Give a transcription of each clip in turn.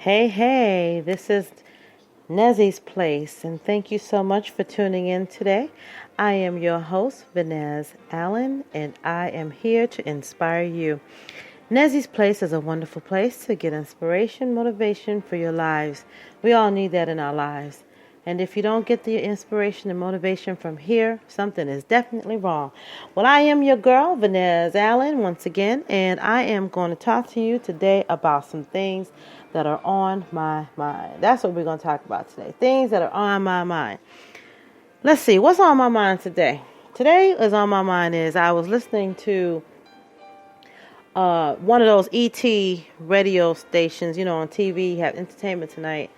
Hey, this is Nezzysplace, and thank you so much for tuning in today. I am your host, Vanez Allen, and I am here to inspire you. Nezzysplace is a wonderful place to get inspiration, motivation for your lives. We all need that in our lives. And if you don't get the inspiration and motivation from here, something is definitely wrong. Well, I am your girl, Vanez Allen, once again, and I am going to talk to you today about some things that are on my mind. That's what we're going to talk about today. Things that are on my mind. Let's see, what's on my mind today? Today is on my mind is I was listening to one of those ET radio stations, on TV, you have Entertainment Tonight.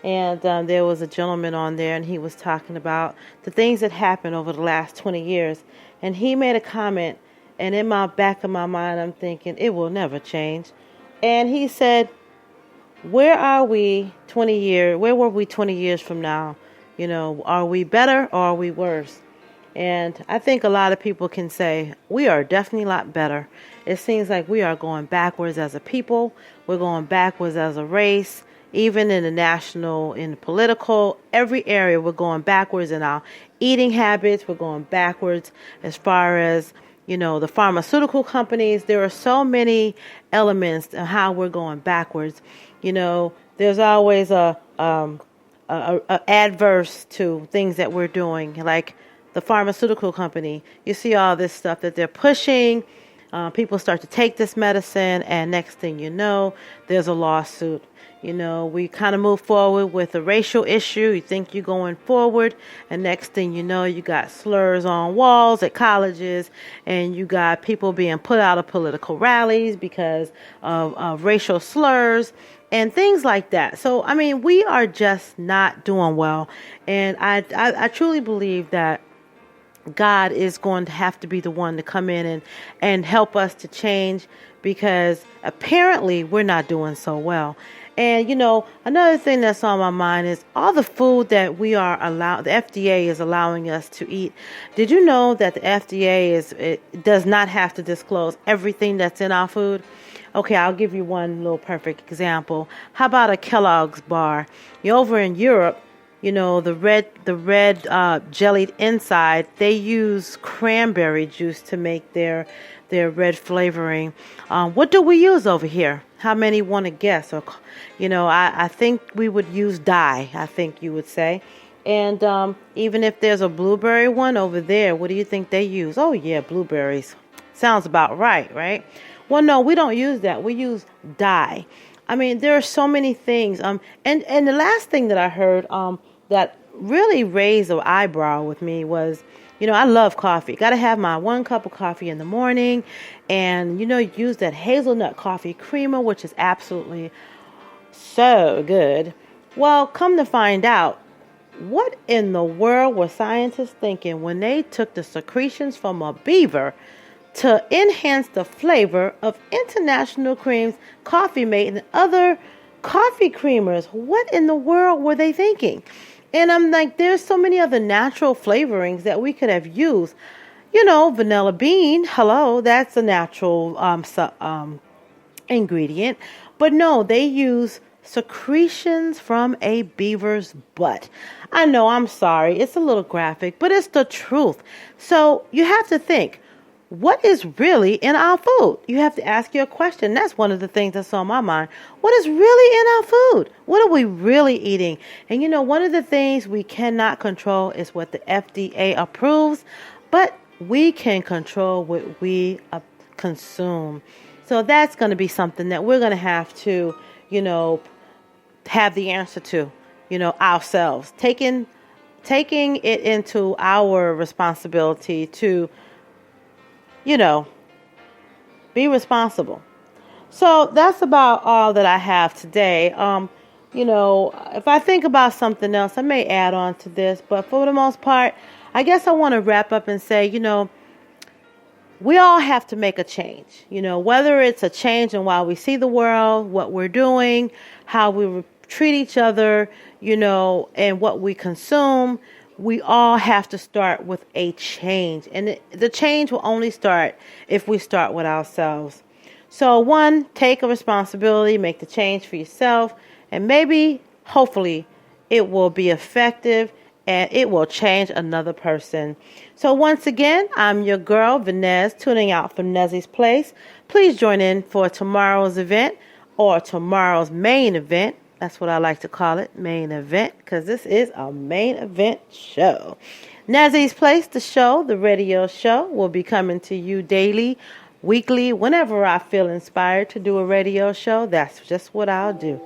And there was a gentleman on there, and he was talking about the things that happened over the last 20 years. And he made a comment, and in my back of my mind, I'm thinking, it will never change. And he said, where are we 20 years? Where were we 20 years from now? Are we better or are we worse? And I think a lot of people can say we are definitely a lot better. It seems like we are going backwards as a people. We're going backwards as a race. Even in the national, in the political, every area, we're going backwards in our eating habits. We're going backwards as far as, the pharmaceutical companies. There are so many elements in how we're going backwards. There's always a adverse to things that we're doing, like the pharmaceutical company. You see all this stuff that they're pushing. People start to take this medicine, and next thing you know, there's a lawsuit. We kind of move forward with a racial issue. You think you're going forward, and next thing you know, you got slurs on walls at colleges, and you got people being put out of political rallies because of racial slurs and things like that. So, we are just not doing well, and I truly believe that God is going to have to be the one to come in and help us to change, because apparently we're not doing so well. And, another thing that's on my mind is all the food that the FDA is allowing us to eat. Did you know that the FDA does not have to disclose everything that's in our food? Okay, I'll give you one little perfect example. How about a Kellogg's bar? Over in Europe, the red jellied inside, they use cranberry juice to make their red flavoring. What do we use over here? How many want to guess? Or, I think we would use dye, I think you would say. And even if there's a blueberry one over there, what do you think they use? Oh, yeah, blueberries. Sounds about right? Well, no, we don't use that. We use dye. There are so many things. And the last thing that I heard that really raised an eyebrow with me was, I love coffee. Got to have my 1 cup of coffee in the morning. And, use that hazelnut coffee creamer, which is absolutely so good. Well, come to find out, what in the world were scientists thinking when they took the secretions from a beaver to enhance the flavor of International Cream's Coffee Mate and other coffee creamers? What in the world were they thinking? And I'm like, there's so many other natural flavorings that we could have used. Vanilla bean, hello, that's a natural ingredient. But no, they use secretions from a beaver's butt. I know, I'm sorry, it's a little graphic, but it's the truth. So you have to think, what is really in our food? You have to ask your question. That's one of the things that's on my mind. What is really in our food? What are we really eating? And one of the things we cannot control is what the FDA approves, but we can control what we consume. So that's going to be something that we're going to have to, have the answer to, ourselves. Taking it into our responsibility to be responsible. So that's about all that I have today. If I think about something else, I may add on to this, but for the most part, I guess I want to wrap up and say, we all have to make a change, whether it's a change in how we see the world, what we're doing, how we treat each other, and what we consume. We all have to start with a change. And the change will only start if we start with ourselves. So 1, take a responsibility, make the change for yourself. And maybe, hopefully, it will be effective and it will change another person. So once again, I'm your girl, Vanez, tuning out from Nezzysplace. Please join in for tomorrow's event or tomorrow's main event. That's what I like to call it, main event, because this is a main event show. Nezzysplace, the show, the radio show, will be coming to you daily, weekly, whenever I feel inspired to do a radio show. That's just what I'll do.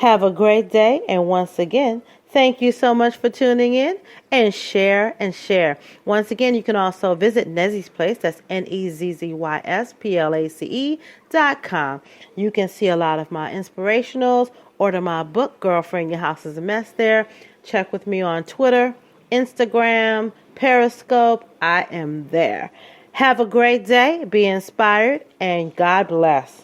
Have a great day, and once again, thank you so much for tuning in, and share and share. Once again, you can also visit Nezzysplace, that's NEZZYSPLACE.com. You can see a lot of my inspirationals, order my book, Girlfriend, Your House is a Mess there. Check with me on Twitter, Instagram, Periscope. I am there. Have a great day, be inspired, and God bless.